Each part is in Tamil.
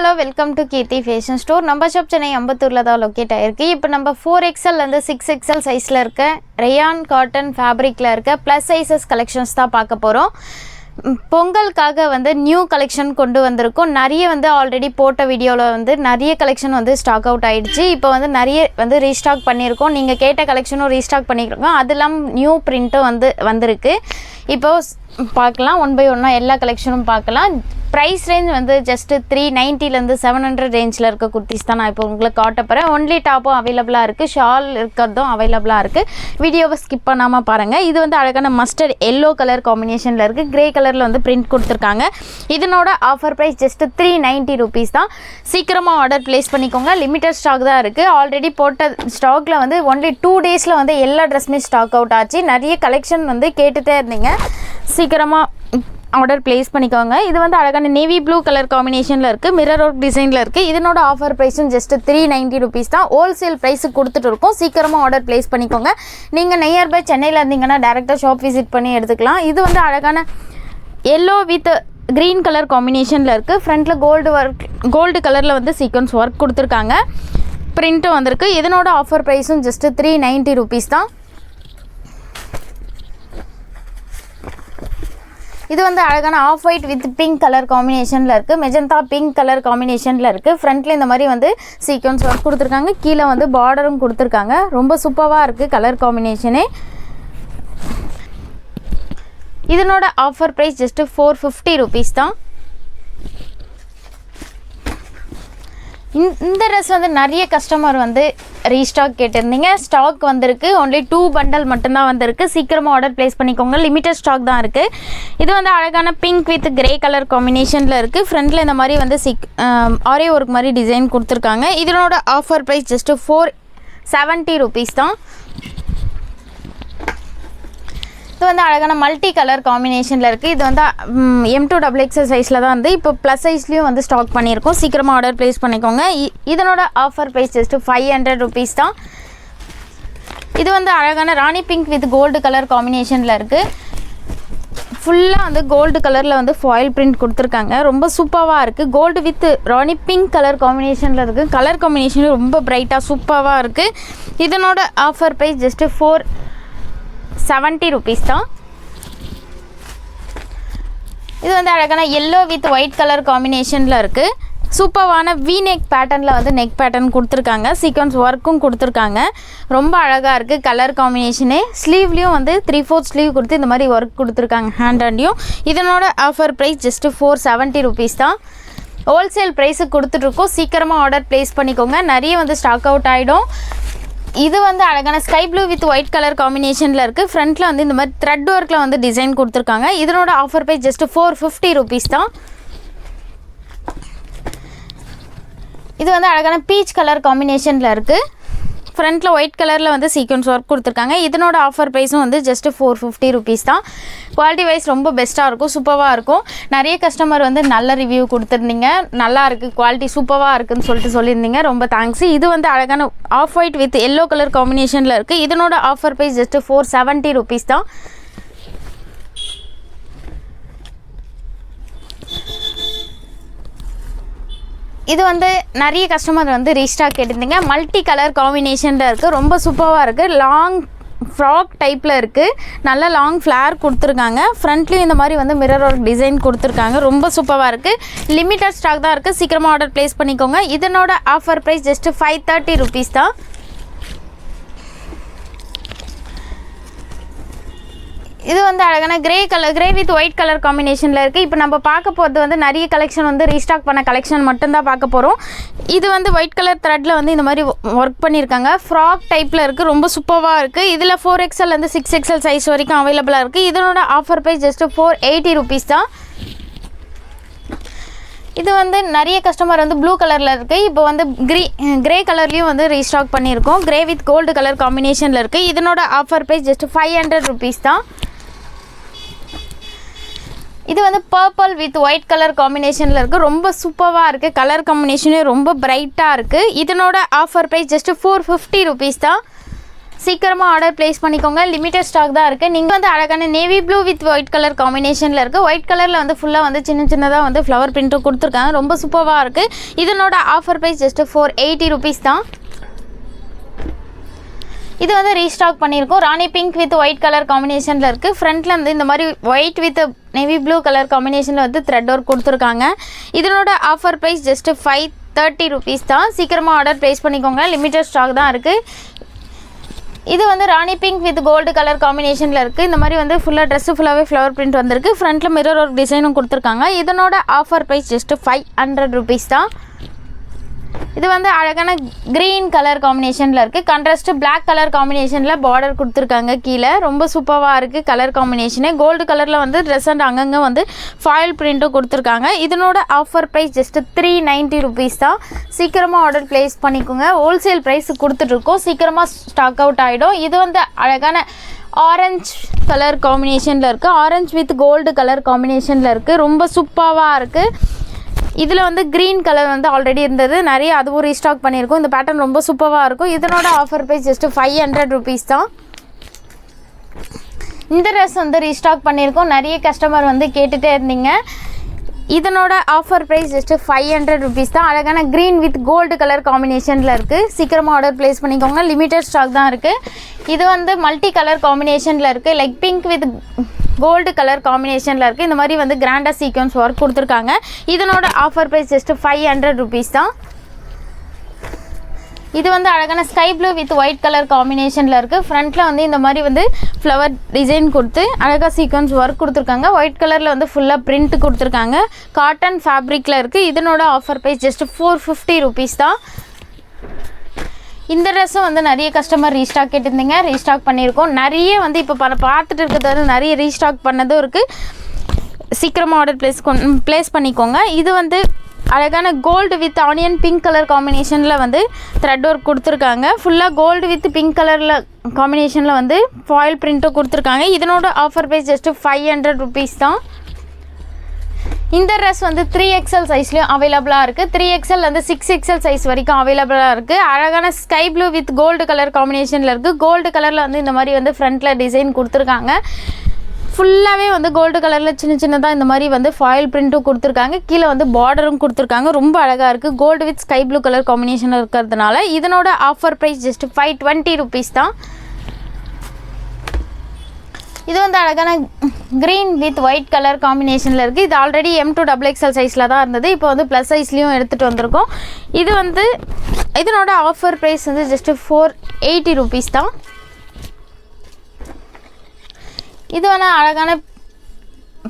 Hello welcome to Keerthi fashion store. நம்ம ஷாப் சென்னை அம்பத்தூரில் தான் லொக்கேட் ஆகிருக்கு. இப்போ நம்ம 4XL 6XL சைஸில் இருக்க ரயான் காட்டன் ஃபேப்ரிக்கில் இருக்க ப்ளஸ் சைஸஸ் கலெக்ஷன்ஸ் தான் பார்க்க போகிறோம். பொங்கலுக்காக நியூ கலெக்ஷன் கொண்டு வந்திருக்கோம். நிறைய ஆல்ரெடி போட்ட வீடியோவில் நிறைய கலெக்ஷன் ஸ்டாக் அவுட் ஆகிடுச்சு. இப்போ நிறைய ரீஸ்டாக் பண்ணியிருக்கோம். நீங்கள் கேட்ட கலெக்ஷனும் ரீஸ்டாக் பண்ணியிருக்கோம். அது இல்லாமல் நியூ பிரிண்ட்டும் வந்திருக்கு. இப்போது பார்க்கலாம், ஒன் பை ஒன்னாக எல்லா கலெக்ஷனும் பார்க்கலாம். ப்ரைஸ் ரேஞ்ச் ஜஸ்ட்டு 390 700 ரேஞ்சில் இருக்க குர்த்திஸ் தான் நான் இப்போ உங்களுக்கு காட்ட போகிறேன். ஒன்லி டாப்பும் அவைலபிளாக இருக்குது, ஷால் இருக்கிறதும் அவைலபிளாக இருக்குது. வீடியோவை ஸ்கிப் பண்ணாமல் பாருங்கள். இது அழகான மஸ்டர்ட் எல்லோ கலர் காம்பினேஷனில் இருக்குது. கிரே கலரில் பிரிண்ட் கொடுத்துருக்காங்க. இதனோட ஆஃபர் ப்ரைஸ் ஜஸ்ட்டு 390 rupees தான். சீக்கிரமாக ஆர்டர் ப்ளேஸ் பண்ணிக்கோங்க. லிமிட்டட் ஸ்டாக் தான் இருக்குது. ஆல்ரெடி போட்ட ஸ்டாக்கில் ஒன்லி 2 daysல எல்லா ட்ரெஸ்ஸுமே ஸ்டாக் அவுட் ஆச்சு. நிறைய கலெக்ஷன் கேட்டுகிட்டே இருந்தீங்க. சீக்கிரமாக ஆர்டர் ப்ளேஸ் பண்ணிக்கோங்க. இது அழகான நேவி ப்ளூ கலர் காம்பினேஷனில் இருக்குது, மிரர் ஒர்க் டிசைனில் இருக்குது. இதனோட ஆஃபர் ப்ரைஸும் ஜஸ்ட்டு 390 rupees தான். ஹோல்சேல் ப்ரைஸுக்கு கொடுத்துட்டு இருக்கோம். சீக்கிரமாக ஆர்டர் ப்ளேஸ் பண்ணிக்கோங்க. நீங்கள் நியர்பை சென்னையில் இருந்தீங்கன்னா டேரெக்டாக ஷாப் விசிட் பண்ணி எடுத்துக்கலாம். இது அழகான எல்லோ வித் க்ரீன் கலர் காம்பினேஷனில் இருக்குது. ஃப்ரண்ட்டில் கோல்டு கலரில் சீக்வன்ஸ் ஒர்க் கொடுத்துருக்காங்க. பிரிண்ட்டும் வந்திருக்கு. இதனோட ஆஃபர் ப்ரைஸும் ஜஸ்ட்டு 390 rupees தான். இது அழகான off white with pink colour காம்பினேஷனில் இருக்குது. மெஜந்தா பிங்க் கலர் காம்பினேஷனில் இருக்குது. ஃப்ரண்ட்டில் இந்த மாதிரி சீக்வன்ஸ் ஒர்க் கொடுத்துருக்காங்க. கீழே பார்டரும் கொடுத்துருக்காங்க. ரொம்ப சூப்பராக இருக்குது கலர் காம்பினேஷனே. இதனோட ஆஃபர் ப்ரைஸ் ஜஸ்ட்டு 450 rupees தான். இந்த ட்ரெஸ் நிறைய கஸ்டமர் ரீஸ்டாக் கேட்டிருந்தீங்க. ஸ்டாக் வந்திருக்கு. ஒன்லி 2 bundle மட்டும்தான் வந்திருக்கு. சீக்கிரமாக ஆர்டர் ப்ளேஸ் பண்ணிக்கோங்க. லிமிட்டட் ஸ்டாக் தான் இருக்குது. இது அழகான பிங்க் வித் கிரே கலர் காம்பினேஷனில் இருக்குது. ஃப்ரண்ட்டில் இந்த மாதிரி ஆரே ஒர்க் மாதிரி டிசைன் கொடுத்துருக்காங்க. இதனோட ஆஃபர் ப்ரைஸ் ஜஸ்ட்டு 470 rupees தான். இது அழகான மல்டி கலர் காம்பினேஷனில் இருக்குது. இது M2XXL சைஸில் தான் இப்போ ப்ளஸ் சைஸ்லேயும் ஸ்டாக் பண்ணியிருக்கோம். சீக்கிரமாக ஆர்டர் ப்ளேஸ் பண்ணிக்கோங்க. இதனோட ஆஃபர் ப்ரைஸ் ஜஸ்ட்டு 500 rupees தான். இது அழகான ராணி பிங்க் வித் கோல்டு கலர் காம்பினேஷனில் இருக்குது. ஃபுல்லாக கோல்டு கலரில் ஃபாயில் பிரிண்ட் கொடுத்துருக்காங்க. ரொம்ப சூப்பராக இருக்குது. Gold with rani pink colour காம்பினேஷனில் இருக்குது. கலர் காம்பினேஷன் ரொம்ப பிரைட்டாக சூப்பராக இருக்குது. இதனோட ஆஃபர் ப்ரைஸ் ஜஸ்ட்டு 470 rupees தான். இது அழகான எல்லோ வித் ஒயிட் கலர் காம்பினேஷனில் இருக்குது. சூப்பரான வி நெக் பேட்டர்னில் நெக் பேட்டர்ன் கொடுத்துருக்காங்க. சீக்வன்ஸ் ஒர்க்கும் கொடுத்துருக்காங்க. ரொம்ப அழகாக இருக்குது கலர் காம்பினேஷனே. ஸ்லீவ்லேயும் 3/4 ஸ்லீவ் கொடுத்து இந்த மாதிரி ஒர்க் கொடுத்துருக்காங்க ஹேண்ட்லேயும். இதனோட ஆஃபர் ப்ரைஸ் ஜஸ்ட்டு 470 rupees தான். ஹோல்சேல் ப்ரைஸுக்கு கொடுத்துட்ருக்கோம். சீக்கிரமாக ஆர்டர் ப்ளேஸ் பண்ணிக்கோங்க. நிறைய ஸ்டாக் அவுட் ஆகிடும். இது அழகான sky blue with white colour காம்பினேஷனில் இருக்குது. ஃப்ரண்ட்டில் இந்த மாதிரி த்ரெட் ஒர்க்கில் டிசைன் கொடுத்துருக்காங்க. இதனோட ஆஃபர் ப்ரைஸ் ஜஸ்ட்டு 450 rupees தான். இது அழகான பீச் கலர் காம்பினேஷனில் இருக்குது. ஃப்ரண்ட்டில் ஒயிட் கலரில் சீக்வன்ஸ் ஒர்க் கொடுத்துருக்காங்க. இதனோட ஆஃபர் ப்ரைஸும் ஜஸ்ட்டு 450 rupees தான். குவாலிட்டி வைஸ் ரொம்ப பெஸ்ட்டாக இருக்கும், சூப்பராக இருக்கும். நிறைய கஸ்டமர் நல்ல ரிவ்யூ கொடுத்துருந்தீங்க. நல்லா இருக்குது, குவாலிட்டி சூப்பராக இருக்குதுன்னு சொல்லியிருந்தீங்க. ரொம்ப தேங்க்ஸ். இது அழகான off white with yellow colour காம்பினேஷனில் இருக்குது. இதனோட ஆஃபர் ப்ரைஸ் ஜஸ்ட்டு 470 rupees தான். இது நிறைய கஸ்டமர் ரீஸ்டாக் கேட்டிருந்தீங்க. மல்டி கலர் காம்பினேஷனில் இருக்குது. ரொம்ப சூப்பராக இருக்குது. லாங் ஃப்ராக் டைப்பில் இருக்குது. நல்ல லாங் ஃப்ளேர் கொடுத்துருக்காங்க. ஃப்ரண்ட்லேயும் இந்த மாதிரி மிரர் ஒர்க் டிசைன் கொடுத்துருக்காங்க. ரொம்ப சூப்பராக இருக்குது. லிமிட்டட் ஸ்டாக் தான் இருக்குது. சீக்கிரமாக ஆர்டர் ப்ளேஸ் பண்ணிக்கோங்க. இதனோட ஆஃபர் ப்ரைஸ் ஜஸ்ட்டு 530 rupees தான். இது அழகான கிரே வித் ஒயிட் கலர் காம்பினேஷனில் இருக்குது. இப்போ நம்ம பார்க்க போகிறது நிறைய கலெக்ஷன் ரீஸ்டாக் பண்ண கலெக்ஷன் மட்டும்தான் பார்க்க போகிறோம். இது ஒயிட் கலர் த்ரெட்டில் இந்த மாதிரி ஒர்க் பண்ணியிருக்காங்க. ஃப்ராக் டைப்பில் இருக்குது. ரொம்ப சூப்பராக இருக்குது. இதில் 4XL 6XL சைஸ் வரைக்கும் அவைலபிளாக இருக்குது. இதனோட ஆஃபர் ப்ரைஸ் ஜஸ்ட்டு 480 rupees தான். இது நிறைய கஸ்டமர் ப்ளூ கலரில் இருக்குது. இப்போ கிரே கலர்லேயும் ரீஸ்டாக் பண்ணியிருக்கோம். கிரே வித் கோல்டு கலர் காம்பினேஷனில் இருக்குது. இதனோட ஆஃபர் ப்ரைஸ் ஜஸ்ட்டு 500 rupees தான். இது பர்பிள் வித் ஒயிட் கலர் காம்பினேஷனில் இருக்குது. ரொம்ப சூப்பராக இருக்குது. கலர் காம்பினேஷனே ரொம்ப பிரைட்டாக இருக்குது. இதனோட ஆஃபர் ப்ரைஸ் ஜஸ்ட்டு 450 rupees தான். சீக்கிரமாக ஆர்டர் ப்ளேஸ் பண்ணிக்கோங்க. லிமிட்டட் ஸ்டாக் தான் இருக்குது. நீங்கள் வந்து அழகான navy blue with white colour காம்பினேஷனில் இருக்குது. ஒயிட் கலரில் வந்து ஃபுல்லாக வந்து சின்னதாக வந்து ஃப்ளவர் பிரிண்ட்டும் கொடுத்துருக்காங்க. ரொம்ப சூப்பராக இருக்குது. இதனோட ஆஃபர் ப்ரைஸ் ஜஸ்ட்டு 480 rupees தான். இது வந்து ரீஸ்டாக் பண்ணியிருக்கோம். ராணி பிங்க் வித் ஒயிட் கலர் காம்பினேஷனில் இருக்குது. ஃப்ரண்ட்டில் வந்து இந்த மாதிரி white with navy blue colour காம்பினேஷனில் வந்து த்ரெட் ஒர்க் கொடுத்துருக்காங்க. இதனோட ஆஃபர் ப்ரைஸ் ஜஸ்ட்டு 530 rupees தான். சீக்கிரமாக ஆர்டர் ப்ளேஸ் பண்ணிக்கோங்க. லிமிட்டட் ஸ்டாக் தான் இருக்குது. இது வந்து ராணி பிங்க் வித் கோல்டு கலர் காம்பினேஷனில் இருக்குது. இந்த மாதிரி வந்து ஃபுல்லாக ட்ரெஸ்ஸு ஃபுல்லாகவே ஃப்ளவர் பிரிண்ட் வந்திருக்கு. ஃப்ரண்ட்டில் மிரர் ஒர்க் டிசைனும் கொடுத்துருக்காங்க. இதனோட ஆஃபர் ப்ரைஸ் ஜஸ்ட்டு 500 rupees தான். இது வந்து அழகான க்ரீன் கலர் காம்பினேஷனில் இருக்குது. கான்ட்ராஸ்ட்டு பிளாக் கலர் காம்பினேஷனில் பார்டர் கொடுத்துருக்காங்க. கீழே ரொம்ப சூப்பராக இருக்குது கலர் காம்பினேஷனு. கோல்டு கலரில் வந்து ட்ரெஸ் அண்ட் அங்கங்கே வந்து ஃபாயில் பிரிண்ட்டும் கொடுத்துருக்காங்க. இதனோட ஆஃபர் ப்ரைஸ் ஜஸ்ட்டு 390 rupees தான். சீக்கிரமாக ஆர்டர் ப்ளேஸ் பண்ணிக்கோங்க. ஹோல்சேல் ப்ரைஸ் கொடுத்துட்ருக்கோம். சீக்கிரமாக ஸ்டாக் அவுட் ஆகிடும். இது வந்து அழகான ஆரஞ்ச் கலர் காம்பினேஷனில் இருக்குது. ஆரஞ்ச் வித் கோல்டு கலர் காம்பினேஷனில் இருக்குது. ரொம்ப சூப்பராக இருக்குது. இதில் வந்து க்ரீன் கலர் வந்து ஆல்ரெடி இருந்தது, நிறைய அதுவும் ரீஸ்டாக் பண்ணியிருக்கோம். இந்த பேட்டர்ன் ரொம்ப சூப்பராக இருக்கும். இதனோட ஆஃபர் ப்ரைஸ் ஜஸ்ட்டு 500 rupees தான். இந்த ட்ரெஸ் வந்து ரீஸ்டாக் பண்ணியிருக்கோம். நிறைய கஸ்டமர் வந்து கேட்டுகிட்டே இருந்தீங்க. இதனோட ஆஃபர் ப்ரைஸ் ஜஸ்ட்டு 500 rupees தான். அழகான க்ரீன் வித் கோல்டு கலர் காம்பினேஷனில் இருக்குது. சீக்கிரமாக ஆர்டர் ப்ளேஸ் பண்ணிக்கோங்க. லிமிட்டட் ஸ்டாக் தான் இருக்குது. இது வந்து மல்டி கலர் காம்பினேஷனில் இருக்குது. Like pink with gold colour காம்பினேஷனில் இருக்குது. இந்த மாதிரி வந்து கிராண்டாக சீக்வன்ஸ் ஒர்க் கொடுத்துருக்காங்க. இதனோட ஆஃபர் ப்ரைஸ் ஜஸ்ட்டு 500 rupees தான். இது வந்து அழகான sky blue with white colour காம்பினேஷனில் இருக்குது. ஃப்ரண்ட்டில் வந்து இந்த மாதிரி வந்து ஃப்ளவர் டிசைன் கொடுத்து அழகாக சீக்வன்ஸ் ஒர்க் கொடுத்துருக்காங்க. ஒயிட் கலரில் வந்து ஃபுல்லாக பிரிண்ட் கொடுத்துருக்காங்க. காட்டன் ஃபேப்ரிக்கில் இருக்குது. இதனோட ஆஃபர் ப்ரைஸ் ஜஸ்ட்டு 450 rupees தான். இந்த ட்ரெஸ்ஸும் வந்து நிறைய கஸ்டமர் ரீஸ்டாக் கேட்டிருந்தீங்க. ரீஸ்டாக் பண்ணியிருக்கோம். நிறைய வந்து இப்போ பார்த்துட்டு இருக்கிறது வந்து நிறைய ரீஸ்டாக் பண்ணதும் இருக்குது. சீக்கிரமாக ஆர்டர் ப்ளேஸ் பண்ணிக்கோங்க. இது வந்து அழகான gold with onion pink colour காம்பினேஷனில் வந்து த்ரெட் ஒர்க் கொடுத்துருக்காங்க. ஃபுல்லாக கோல்டு வித் பிங்க் கலரில் காம்பினேஷனில் வந்து ஃபாயில் பிரிண்ட்டும் கொடுத்துருக்காங்க. இதனோட ஆஃபர் ப்ரைஸ் ஜஸ்ட்டு 500 rupees தான். இந்த ட்ரெஸ் வந்து 3XL சைஸ்லேயும் அவைலபிளாக இருக்குது. 3XL வந்து 6XL சைஸ் வரைக்கும் அவைலபிளாக இருக்குது. அழகான sky blue with gold colour காம்பினேஷனில் இருக்குது. கோல்டு கலரில் வந்து இந்த மாதிரி வந்து ஃப்ரண்ட்டில் டிசைன் கொடுத்துருக்காங்க. ஃபுல்லாகவே வந்து கோல்டு கலரில் சின்னதாக இந்த மாதிரி வந்து ஃபாயில் பிரிண்ட்டும் கொடுத்துருக்காங்க. கீழே வந்து பார்டரும் கொடுத்துருக்காங்க. ரொம்ப அழகாக இருக்குது. Gold with sky blue colour காம்பினேஷனில் இருக்கிறதுனால இதனோட ஆஃபர் ப்ரைஸ் ஜஸ்ட்டு 520 rupees தான். இது வந்து அழகான க்ரீன் வித் ஒயிட் கலர் காம்பினேஷனில் இருக்குது. இது ஆல்ரெடி M2 XXL சைஸில் தான் இருந்தது. இப்போ வந்து ப்ளஸ் சைஸ்லேயும் எடுத்துகிட்டு வந்திருக்கோம். இது வந்து இதனோட ஆஃபர் ப்ரைஸ் வந்து ஜஸ்ட்டு 480 rupees தான். இது வந்து அழகான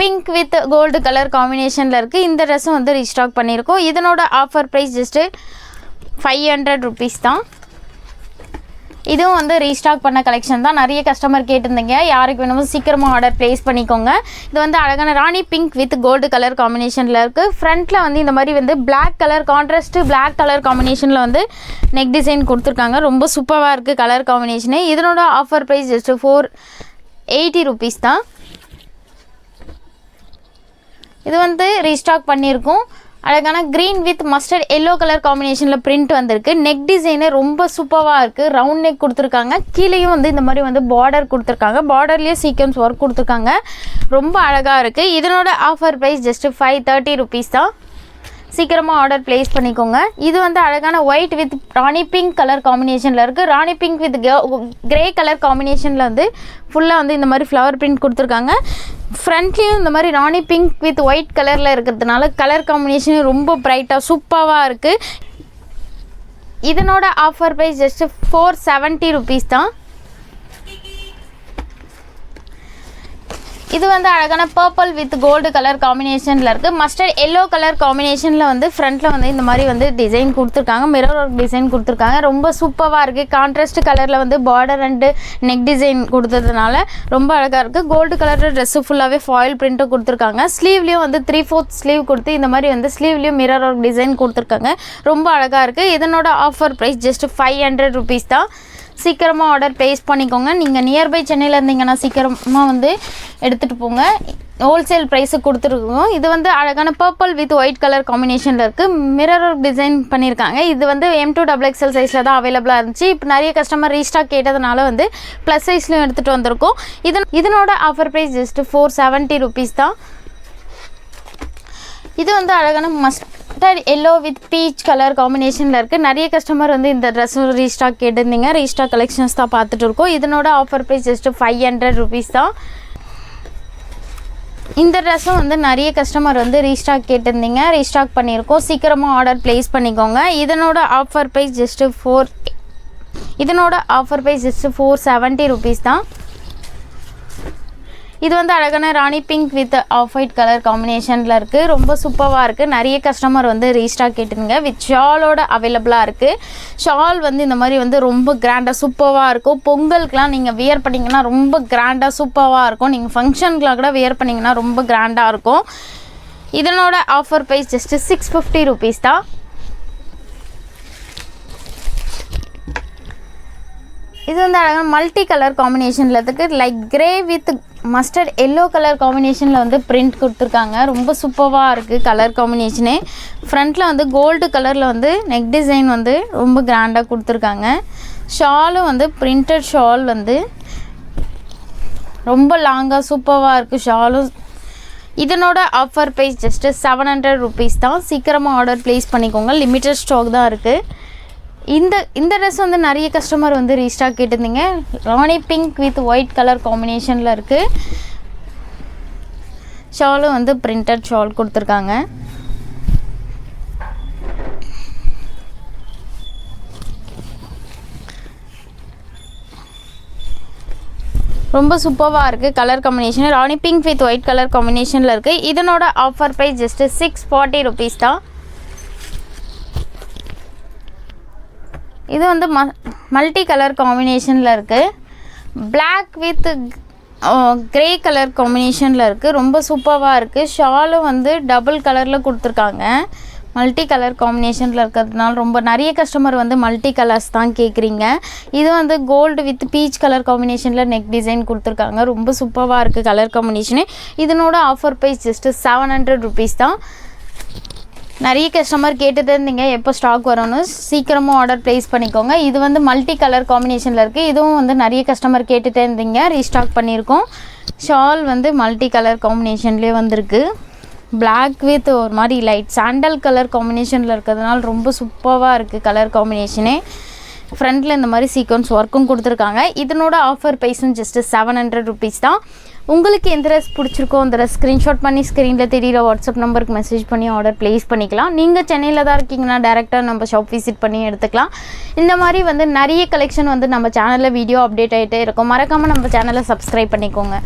பிங்க் வித் கோல்டு கலர் காம்பினேஷனில் இருக்குது. இந்த ட்ரெஸ்ஸும் வந்து ரீஸ்டாக் பண்ணியிருக்கோம். இதனோட ஆஃபர் ப்ரைஸ் ஜஸ்ட்டு 500 rupees தான். இதுவும் வந்து ரீஸ்டாக் பண்ண கலெக்ஷன் தான். நிறைய கஸ்டமர் கேட்டிருந்தீங்க. யாருக்கு வேணுமோ சீக்கிரமாக ஆர்டர் ப்ளேஸ் பண்ணிக்கோங்க. இது வந்து அழகான ராணி பிங்க் வித் கோல்டு கலர் காம்பினேஷனில் இருக்குது. ஃப்ரண்ட்டில் வந்து இந்த மாதிரி வந்து black colour contrast black colour காம்பினேஷனில் வந்து நெக் டிசைன் கொடுத்துருக்காங்க. ரொம்ப சூப்பராக இருக்குது கலர் காம்பினேஷனு. இதனோட ஆஃபர் ப்ரைஸ் ஜஸ்ட்டு 480 rupees தான். இது வந்து ரீஸ்டாக் பண்ணியிருக்கோம். அழகான green with mustard yellow colour காம்பினேஷனில் பிரிண்ட் வந்திருக்கு. நெக் டிசைனு ரொம்ப சூப்பராக இருக்குது. ரவுண்ட் நெக் கொடுத்துருக்காங்க. கீழேயும் வந்து இந்த மாதிரி வந்து பார்டர் கொடுத்துருக்காங்க. பார்டர்லேயே சீக்வன்ஸ் ஒர்க் கொடுத்துருக்காங்க. ரொம்ப அழகாக இருக்குது. இதனோட ஆஃபர் ப்ரைஸ் ஜஸ்ட்டு 530 rupees தான். சீக்கிரமாக ஆர்டர் ப்ளேஸ் பண்ணிக்கோங்க. இது வந்து அழகான white with rani pink colour காம்பினேஷனில் இருக்குது. ராணி பிங்க் வித் கிரே கலர் காம்பினேஷனில் வந்து ஃபுல்லாக வந்து இந்த மாதிரி ஃப்ளவர் பிரிண்ட் கொடுத்துருக்காங்க. ஃப்ரண்ட்லேயும் இந்த மாதிரி ராணி பிங்க் வித் ஒயிட் கலரில் இருக்கிறதுனால கலர் காம்பினேஷன் ரொம்ப ப்ரைட்டாக சூப்பராக இருக்குது. இதனோட ஆஃபர் ப்ரைஸ் ஜஸ்ட்டு 470 rupees தான். இது வந்து அழகான பர்பிள் வித் கோல்டு கலர் காம்பினேஷனில் இருக்குது. மஸ்டர்ட் எல்லோ கலர் காம்பினேஷனில் வந்து ஃப்ரண்ட்டில் வந்து இந்த மாதிரி வந்து டிசைன் கொடுத்துருக்காங்க. மிரர் ஒர்க் டிசைன் கொடுத்துருக்காங்க. ரொம்ப சூப்பராக இருக்குது. கான்ட்ராஸ்ட் கலரில் வந்து பார்டர் அண்டு நெக் டிசைன் கொடுத்ததுனால ரொம்ப அழகாக இருக்குது. கோல்டு கலரில் ட்ரெஸ்ஸு ஃபுல்லாகவே ஃபாயில் பிரிண்ட்டும் கொடுத்துருக்காங்க. ஸ்லீவ்லேயும் வந்து 3/4 ஸ்லீவ் கொடுத்து இந்த மாதிரி வந்து ஸ்லீவ்லேயும் மிரர் ஒர்க் டிசைன் கொடுத்துருக்காங்க. ரொம்ப அழகாக இருக்குது. இதனோட ஆஃபர் ப்ரைஸ் ஜஸ்ட்டு 500 rupees தான். சீக்கிரமாக ஆர்டர் ப்ளேஸ் பண்ணிக்கோங்க. நீங்கள் நியர்பை சென்னையில் இருந்தீங்கன்னா சீக்கிரமாக வந்து எடுத்துகிட்டு போங்க. ஹோல்சேல் ப்ரைஸுக்கு கொடுத்துருக்கோம். இது வந்து அழகான பர்பிள் வித் ஒயிட் கலர் காம்பினேஷனில் இருக்குது. மிரர் டிசைன் பண்ணியிருக்காங்க. இது வந்து M2XXL சைஸில் தான் அவைலபிளாக இருந்துச்சு. இப்போ நிறைய கஸ்டமர் ரீஸ்டாக் கேட்டதுனால வந்து ப்ளஸ் சைஸ்லையும் எடுத்துகிட்டு வந்திருக்கோம். இதனோட ஆஃபர் ப்ரைஸ் ஜஸ்ட்டு 470 rupees தான். இது வந்து அழகான mustard yellow with peach colour காம்பினேஷனில் இருக்குது. நிறைய கஸ்டமர் வந்து இந்த ட்ரெஸ்ஸும் ரீஸ்டாக் கேட்டிருந்தீங்க. ரீஸ்டாக் கலெக்ஷன்ஸ் தான் பார்த்துட்டு இருக்கோம். இதனோட ஆஃபர் ப்ரைஸ் ஜஸ்ட்டு 500 rupees தான். இந்த ட்ரெஸ்ஸும் வந்து நிறைய கஸ்டமர் வந்து ரீஸ்டாக் கேட்டிருந்தீங்க. ரீஸ்டாக் பண்ணியிருக்கோம். சீக்கிரமாக ஆர்டர் ப்ளேஸ் பண்ணிக்கோங்க. இதனோட ஆஃபர் ப்ரைஸ் ஜஸ்ட்டு 470 rupees தான். இது வந்து அழகான ராணி pink with off white colour காம்பினேஷனில் இருக்குது. ரொம்ப சூப்பராக இருக்குது. நிறைய கஸ்டமர் வந்து ரீஸ்டாக் கேட்டுருங்க. வித் ஷாலோட அவைலபிளாக இருக்குது. ஷால் வந்து இந்த மாதிரி வந்து ரொம்ப கிராண்டாக சூப்பராக இருக்கும். பொங்கலுக்குலாம் நீங்கள் வியர் பண்ணிங்கன்னா ரொம்ப கிராண்டாக சூப்பராக இருக்கும். நீங்கள் ஃபங்க்ஷனுக்குலாம் கூட வியர் பண்ணிங்கன்னா ரொம்ப கிராண்டாக இருக்கும். இதனோட ஆஃபர் ப்ரைஸ் ஜஸ்ட்டு 650 rupees தான். இது வந்து அழகான மல்டி கலர் காம்பினேஷனில் இருக்குது. Like grey with mustard yellow colour காம்பினேஷனில் வந்து பிரிண்ட் கொடுத்துருக்காங்க. ரொம்ப சூப்பராக இருக்குது கலர் காம்பினேஷனே. ஃப்ரண்ட்டில் வந்து கோல்டு கலரில் வந்து நெக் டிசைன் வந்து ரொம்ப கிராண்டாக கொடுத்துருக்காங்க. ஷாலும் வந்து பிரிண்டட் ஷால் வந்து ரொம்ப லாங்காக சூப்பராக இருக்குது ஷாலும். இதனோட ஆஃபர் ப்ரைஸ் ஜஸ்ட்டு 700 rupees தான். சீக்கிரமாக ஆர்டர் ப்ளேஸ் பண்ணிக்கோங்க. லிமிட்டட் ஸ்டாக் தான் இருக்குது. இந்த ட்ரெஸ் வந்து நிறைய கஸ்டமர் வந்து ரீஸ்டாக் கேட்டிருந்தீங்க. ராணி பிங்க் வித் ஒயிட் கலர் காம்பினேஷனில் இருக்குது. ஷாலும் வந்து பிரிண்டட் ஷால் கொடுத்துருக்காங்க. ரொம்ப சூப்பராக இருக்குது colour combination. Rani pink with white colour காம்பினேஷனில் இருக்குது. இதனோட ஆஃபர் ப்ரைஸ் ஜஸ்ட்டு 640 rupees தான். இது வந்து மல்டி கலர் காம்பினேஷனில் இருக்குது. பிளாக் வித் கிரே கலர் காம்பினேஷனில் இருக்குது. ரொம்ப சூப்பராக இருக்குது. ஷாலும் வந்து டபுள் கலரில் கொடுத்துருக்காங்க. மல்டி கலர் காம்பினேஷனில் இருக்கிறதுனால ரொம்ப நிறைய கஸ்டமர் வந்து மல்டி கலர்ஸ் தான் கேட்குறீங்க. இது வந்து கோல்டு வித் பீச் கலர் காம்பினேஷனில் நெக் டிசைன் கொடுத்துருக்காங்க. ரொம்ப சூப்பராக இருக்குது கலர் காம்பினேஷனு. இதனோட ஆஃபர் ப்ரைஸ் ஜஸ்ட்டு 700 rupees தான். நிறைய கஸ்டமர் கேட்டுட்டு இருந்தீங்க எப்போ ஸ்டாக் வரும்னு. சீக்கிரமாக ஆர்டர் ப்ளேஸ் பண்ணிக்கோங்க. இது வந்து மல்டி கலர் காம்பினேஷனில் இருக்குது. இதுவும் வந்து நிறைய கஸ்டமர் கேட்டுகிட்டே இருந்தீங்க. ரீஸ்டாக் பண்ணியிருக்கோம். ஷால் வந்து மல்டி கலர் காம்பினேஷன்லேயே வந்திருக்கு. பிளாக் வித் ஒரு மாதிரி லைட் சாண்டல் கலர் காம்பினேஷனில் இருக்கிறதுனால ரொம்ப சூப்பராக இருக்குது கலர் காம்பினேஷனே. ஃப்ரண்ட்டில் இந்த மாதிரி சீக்வன்ஸ் ஒர்க்கும் கொடுத்துருக்காங்க. இதனோட ஆஃபர் ப்ரைஸும் ஜஸ்ட்டு 700 rupees தான். உங்களுக்கு எந்த ட்ரெஸ் பிடிச்சிருக்கோ அந்த ட்ரெஸ் ஸ்க்ரீன்ஷாட் பண்ணி ஸ்க்ரீனில் தெரியிற வாட்ஸ்அப் நம்பருக்கு மெசேஜ் பண்ணி ஆர்டர் ப்ளேஸ் பண்ணிக்கலாம். நீங்கள் சென்னையில் தான் இருக்கீங்கன்னா டேரெக்டாக நம்ம ஷாப் விசிட் பண்ணி எடுத்துக்கலாம். இந்த மாதிரி வந்து நிறைய கலெக்ஷன் வந்து நம்ம சேனலில் வீடியோ அப்டேட் ஆகிட்டே இருக்கும். மறக்காமல் நம்ம சேனலை சப்ஸ்கிரைப் பண்ணிக்கோங்க.